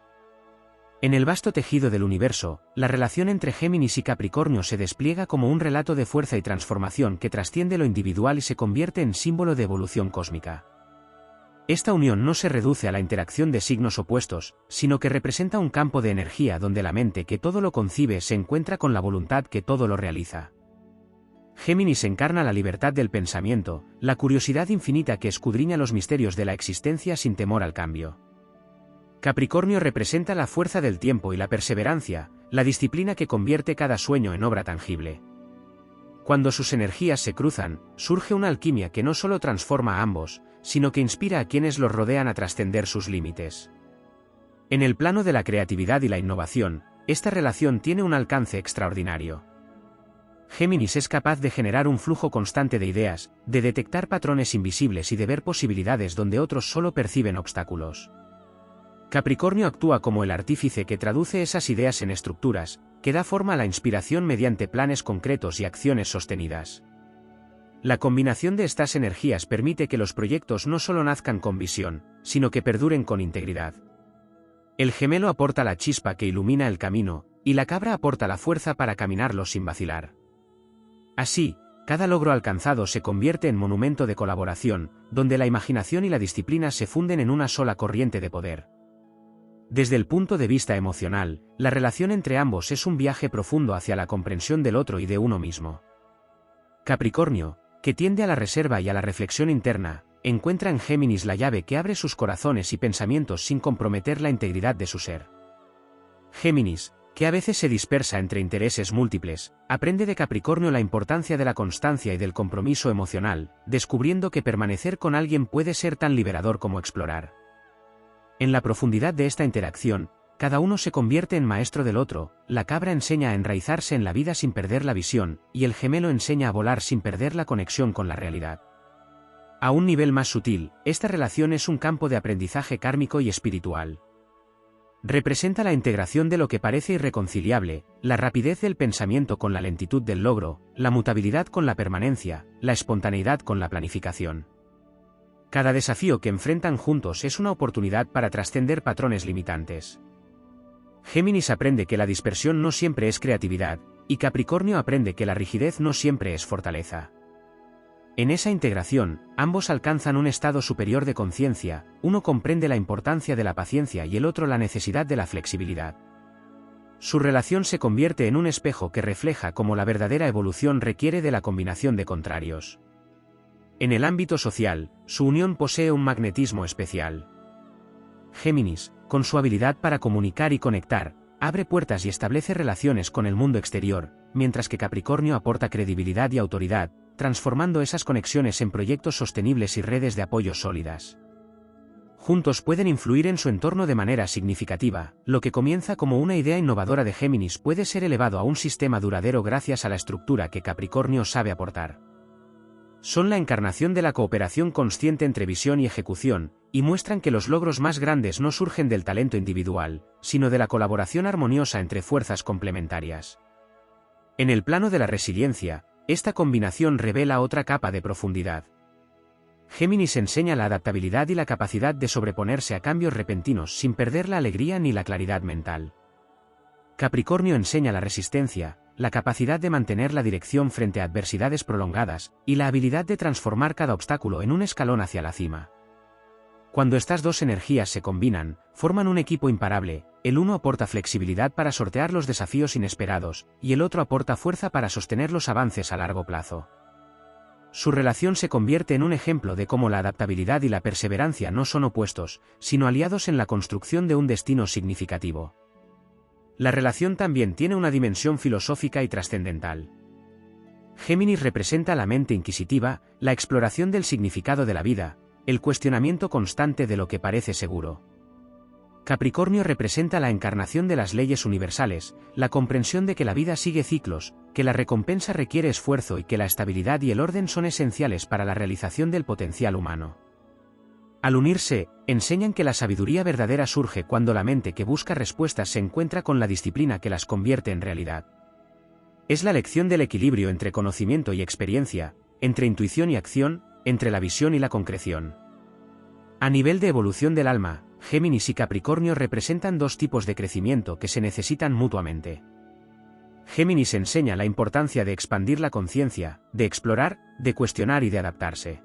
En el vasto tejido del universo, la relación entre Géminis y Capricornio se despliega como un relato de fuerza y transformación que trasciende lo individual y se convierte en símbolo de evolución cósmica. Esta unión no se reduce a la interacción de signos opuestos, sino que representa un campo de energía donde la mente que todo lo concibe se encuentra con la voluntad que todo lo realiza. Géminis encarna la libertad del pensamiento, la curiosidad infinita que escudriña los misterios de la existencia sin temor al cambio. Capricornio representa la fuerza del tiempo y la perseverancia, la disciplina que convierte cada sueño en obra tangible. Cuando sus energías se cruzan, surge una alquimia que no solo transforma a ambos, sino que inspira a quienes los rodean a trascender sus límites. En el plano de la creatividad y la innovación, esta relación tiene un alcance extraordinario. Géminis es capaz de generar un flujo constante de ideas, de detectar patrones invisibles y de ver posibilidades donde otros solo perciben obstáculos. Capricornio actúa como el artífice que traduce esas ideas en estructuras, que da forma a la inspiración mediante planes concretos y acciones sostenidas. La combinación de estas energías permite que los proyectos no solo nazcan con visión, sino que perduren con integridad. El gemelo aporta la chispa que ilumina el camino, y la cabra aporta la fuerza para caminarlo sin vacilar. Así, cada logro alcanzado se convierte en monumento de colaboración, donde la imaginación y la disciplina se funden en una sola corriente de poder. Desde el punto de vista emocional, la relación entre ambos es un viaje profundo hacia la comprensión del otro y de uno mismo. Capricornio, que tiende a la reserva y a la reflexión interna, encuentra en Géminis la llave que abre sus corazones y pensamientos sin comprometer la integridad de su ser. Géminis, que a veces se dispersa entre intereses múltiples, aprende de Capricornio la importancia de la constancia y del compromiso emocional, descubriendo que permanecer con alguien puede ser tan liberador como explorar. En la profundidad de esta interacción, cada uno se convierte en maestro del otro, la cabra enseña a enraizarse en la vida sin perder la visión, y el gemelo enseña a volar sin perder la conexión con la realidad. A un nivel más sutil, esta relación es un campo de aprendizaje kármico y espiritual. Representa la integración de lo que parece irreconciliable, la rapidez del pensamiento con la lentitud del logro, la mutabilidad con la permanencia, la espontaneidad con la planificación. Cada desafío que enfrentan juntos es una oportunidad para trascender patrones limitantes. Géminis aprende que la dispersión no siempre es creatividad, y Capricornio aprende que la rigidez no siempre es fortaleza. En esa integración, ambos alcanzan un estado superior de conciencia, uno comprende la importancia de la paciencia y el otro la necesidad de la flexibilidad. Su relación se convierte en un espejo que refleja cómo la verdadera evolución requiere de la combinación de contrarios. En el ámbito social, su unión posee un magnetismo especial. Géminis, con su habilidad para comunicar y conectar, abre puertas y establece relaciones con el mundo exterior, mientras que Capricornio aporta credibilidad y autoridad, transformando esas conexiones en proyectos sostenibles y redes de apoyo sólidas. Juntos pueden influir en su entorno de manera significativa, lo que comienza como una idea innovadora de Géminis puede ser elevado a un sistema duradero gracias a la estructura que Capricornio sabe aportar. Son la encarnación de la cooperación consciente entre visión y ejecución, y muestran que los logros más grandes no surgen del talento individual, sino de la colaboración armoniosa entre fuerzas complementarias. En el plano de la resiliencia, esta combinación revela otra capa de profundidad. Géminis enseña la adaptabilidad y la capacidad de sobreponerse a cambios repentinos sin perder la alegría ni la claridad mental. Capricornio enseña la resistencia, la capacidad de mantener la dirección frente a adversidades prolongadas, y la habilidad de transformar cada obstáculo en un escalón hacia la cima. Cuando estas dos energías se combinan, forman un equipo imparable, el uno aporta flexibilidad para sortear los desafíos inesperados, y el otro aporta fuerza para sostener los avances a largo plazo. Su relación se convierte en un ejemplo de cómo la adaptabilidad y la perseverancia no son opuestos, sino aliados en la construcción de un destino significativo. La relación también tiene una dimensión filosófica y trascendental. Géminis representa la mente inquisitiva, la exploración del significado de la vida, el cuestionamiento constante de lo que parece seguro. Capricornio representa la encarnación de las leyes universales, la comprensión de que la vida sigue ciclos, que la recompensa requiere esfuerzo y que la estabilidad y el orden son esenciales para la realización del potencial humano. Al unirse, enseñan que la sabiduría verdadera surge cuando la mente que busca respuestas se encuentra con la disciplina que las convierte en realidad. Es la lección del equilibrio entre conocimiento y experiencia, entre intuición y acción, entre la visión y la concreción. A nivel de evolución del alma, Géminis y Capricornio representan dos tipos de crecimiento que se necesitan mutuamente. Géminis enseña la importancia de expandir la conciencia, de explorar, de cuestionar y de adaptarse.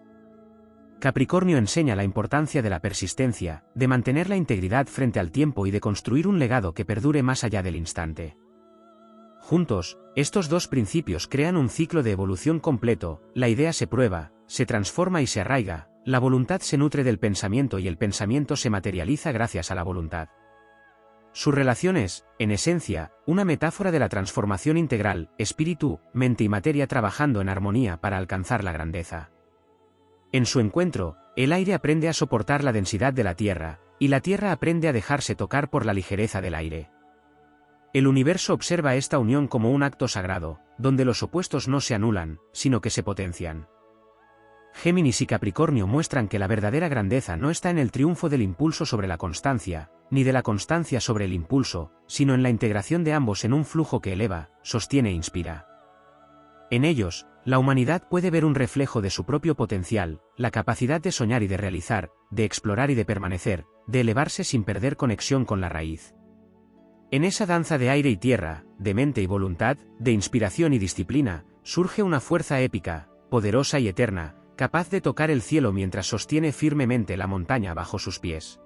Capricornio enseña la importancia de la persistencia, de mantener la integridad frente al tiempo y de construir un legado que perdure más allá del instante. Juntos, estos dos principios crean un ciclo de evolución completo, la idea se prueba, se transforma y se arraiga, la voluntad se nutre del pensamiento y el pensamiento se materializa gracias a la voluntad. Su relación es, en esencia, una metáfora de la transformación integral, espíritu, mente y materia trabajando en armonía para alcanzar la grandeza. En su encuentro, el aire aprende a soportar la densidad de la tierra, y la tierra aprende a dejarse tocar por la ligereza del aire. El universo observa esta unión como un acto sagrado, donde los opuestos no se anulan, sino que se potencian. Géminis y Capricornio muestran que la verdadera grandeza no está en el triunfo del impulso sobre la constancia, ni de la constancia sobre el impulso, sino en la integración de ambos en un flujo que eleva, sostiene e inspira. En ellos, la humanidad puede ver un reflejo de su propio potencial, la capacidad de soñar y de realizar, de explorar y de permanecer, de elevarse sin perder conexión con la raíz. En esa danza de aire y tierra, de mente y voluntad, de inspiración y disciplina, surge una fuerza épica, poderosa y eterna, capaz de tocar el cielo mientras sostiene firmemente la montaña bajo sus pies.